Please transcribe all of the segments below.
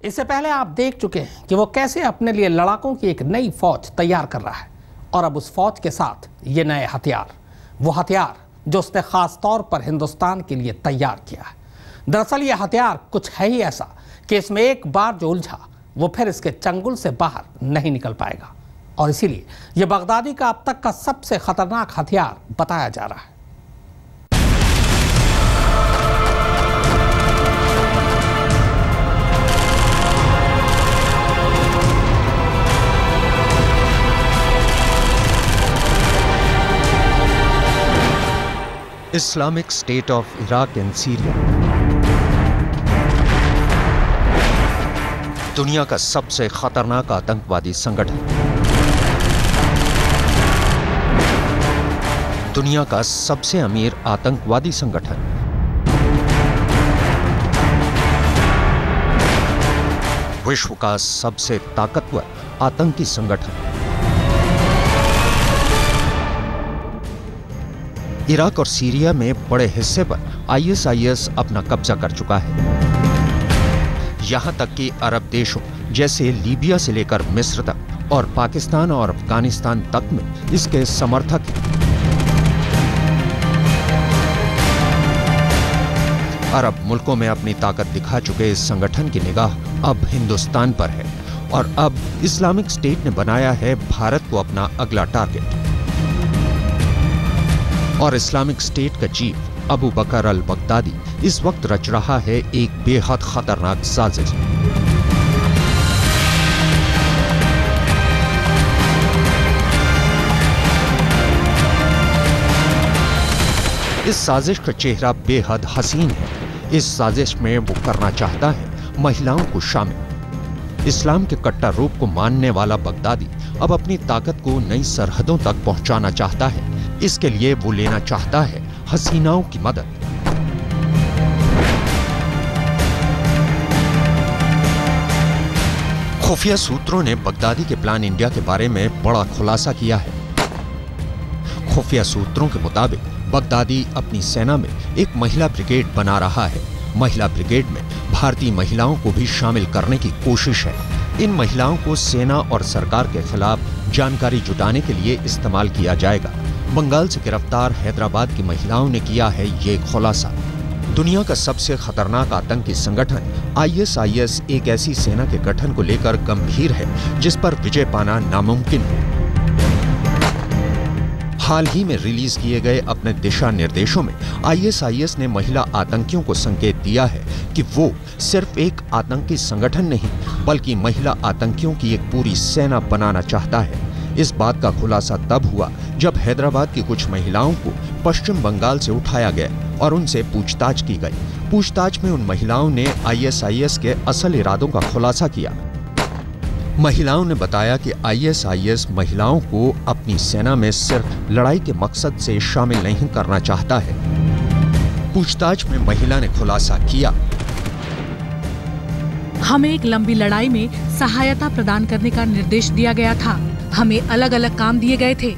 इससे पहले आप देख चुके हैं कि वो कैसे अपने लिए लड़ाकों की एक नई फौज तैयार कर रहा है और अब उस फौज के साथ ये नए हथियार, वो हथियार जो उसने खास तौर पर हिंदुस्तान के लिए तैयार किया है। दरअसल ये हथियार कुछ है ही ऐसा कि इसमें एक बार जो उलझा वो फिर इसके चंगुल से बाहर नहीं निकल पाएगा और इसीलिए ये बगदादी का अब तक का सबसे खतरनाक हथियार बताया जा रहा है। Islamic State of Iraq and Syria दुनिया का सबसे खतरनाक आतंकवादी संगठन, दुनिया का सबसे अमीर आतंकवादी संगठन, विश्व का सबसे ताकतवर आतंकी संगठन। इराक और सीरिया में बड़े हिस्से पर आईएसआईएस अपना कब्जा कर चुका है। यहां तक कि अरब देशों जैसे लीबिया से लेकर मिस्र तक और पाकिस्तान और अफगानिस्तान तक में इसके समर्थक हैं। अरब मुल्कों में अपनी ताकत दिखा चुके इस संगठन की निगाह अब हिंदुस्तान पर है और अब इस्लामिक स्टेट ने बनाया है भारत को अपना अगला टारगेट। और इस्लामिक स्टेट का चीफ अबू बकर अल बगदादी इस वक्त रच रहा है एक बेहद खतरनाक साजिश। इस साजिश का चेहरा बेहद हसीन है। इस साजिश में वो करना चाहता है महिलाओं को शामिल। इस्लाम के कट्टर रूप को मानने वाला बगदादी अब अपनी ताकत को नई सरहदों तक पहुंचाना चाहता है। इसके लिए वो लेना चाहता है हसीनाओं की मदद। खुफिया सूत्रों ने बगदादी के प्लान इंडिया के बारे में बड़ा खुलासा किया है। खुफिया सूत्रों के मुताबिक बगदादी अपनी सेना में एक महिला ब्रिगेड बना रहा है। महिला ब्रिगेड में भारतीय महिलाओं को भी शामिल करने की कोशिश है। इन महिलाओं को सेना और सरकार के खिलाफ जानकारी जुटाने के लिए इस्तेमाल किया जाएगा। बंगाल से गिरफ्तार हैदराबाद की महिलाओं ने किया है ये खुलासा। दुनिया का सबसे खतरनाक आतंकी संगठन आईएसआईएस एक ऐसी सेना के गठन को लेकर गंभीर है जिस पर विजय पाना नामुमकिन हो। हाल ही में रिलीज किए गए अपने दिशा निर्देशों में आईएसआईएस ने महिला आतंकियों को संकेत दिया है कि वो सिर्फ एक आतंकी संगठन नहीं बल्कि महिला आतंकियों की एक पूरी सेना बनाना चाहता है। इस बात का खुलासा तब हुआ जब हैदराबाद की कुछ महिलाओं को पश्चिम बंगाल से उठाया गया और उनसे पूछताछ की गई। पूछताछ में उन महिलाओं ने आईएसआईएस के असल इरादों का खुलासा किया। महिलाओं ने बताया कि आईएसआईएस महिलाओं को अपनी सेना में सिर्फ लड़ाई के मकसद से शामिल नहीं करना चाहता है। पूछताछ में महिला ने खुलासा किया, हमें एक लंबी लड़ाई में सहायता प्रदान करने का निर्देश दिया गया था। हमें अलग अलग काम दिए गए थे।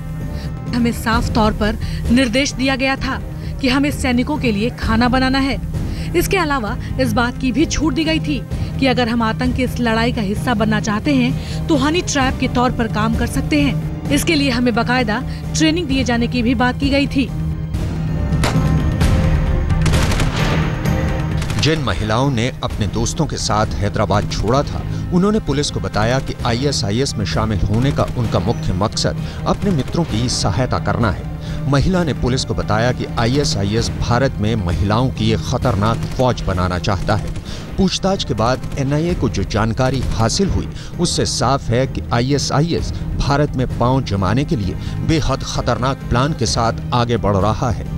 हमें साफ तौर पर निर्देश दिया गया था कि हमें सैनिकों के लिए खाना बनाना है। इसके अलावा इस बात की भी छूट दी गई थी कि अगर हम आतंक की इस लड़ाई का हिस्सा बनना चाहते हैं तो हनी ट्रैप के तौर पर काम कर सकते हैं। इसके लिए हमें बाकायदा ट्रेनिंग दिए जाने की भी बात की गई थी। जिन महिलाओं ने अपने दोस्तों के साथ हैदराबाद छोड़ा था उन्होंने पुलिस को बताया कि आईएसआईएस में शामिल होने का उनका मुख्य मकसद अपने मित्रों की सहायता करना है। महिला ने पुलिस को बताया कि आईएसआईएस भारत में महिलाओं की एक खतरनाक फौज बनाना चाहता है। पूछताछ के बाद एनआईए को जो जानकारी हासिल हुई उससे साफ है कि आईएसआईएस भारत में पांव जमाने के लिए बेहद खतरनाक प्लान के साथ आगे बढ़ रहा है।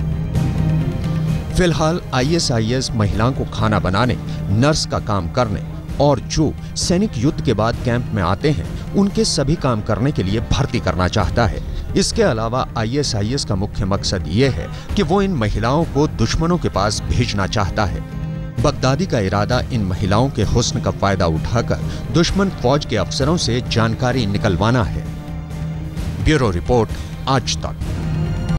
फिलहाल आईएसआईएस महिलाओं को खाना बनाने, नर्स का काम करने और जो सैनिक युद्ध के बाद कैंप में आते हैं उनके सभी काम करने के लिए भर्ती करना चाहता है। इसके अलावा आईएसआईएस का मुख्य मकसद ये है कि वो इन महिलाओं को दुश्मनों के पास भेजना चाहता है। बगदादी का इरादा इन महिलाओं के हुस्न का फायदा उठाकर दुश्मन फौज के अफसरों से जानकारी निकलवाना है। ब्यूरो रिपोर्ट, आज तक।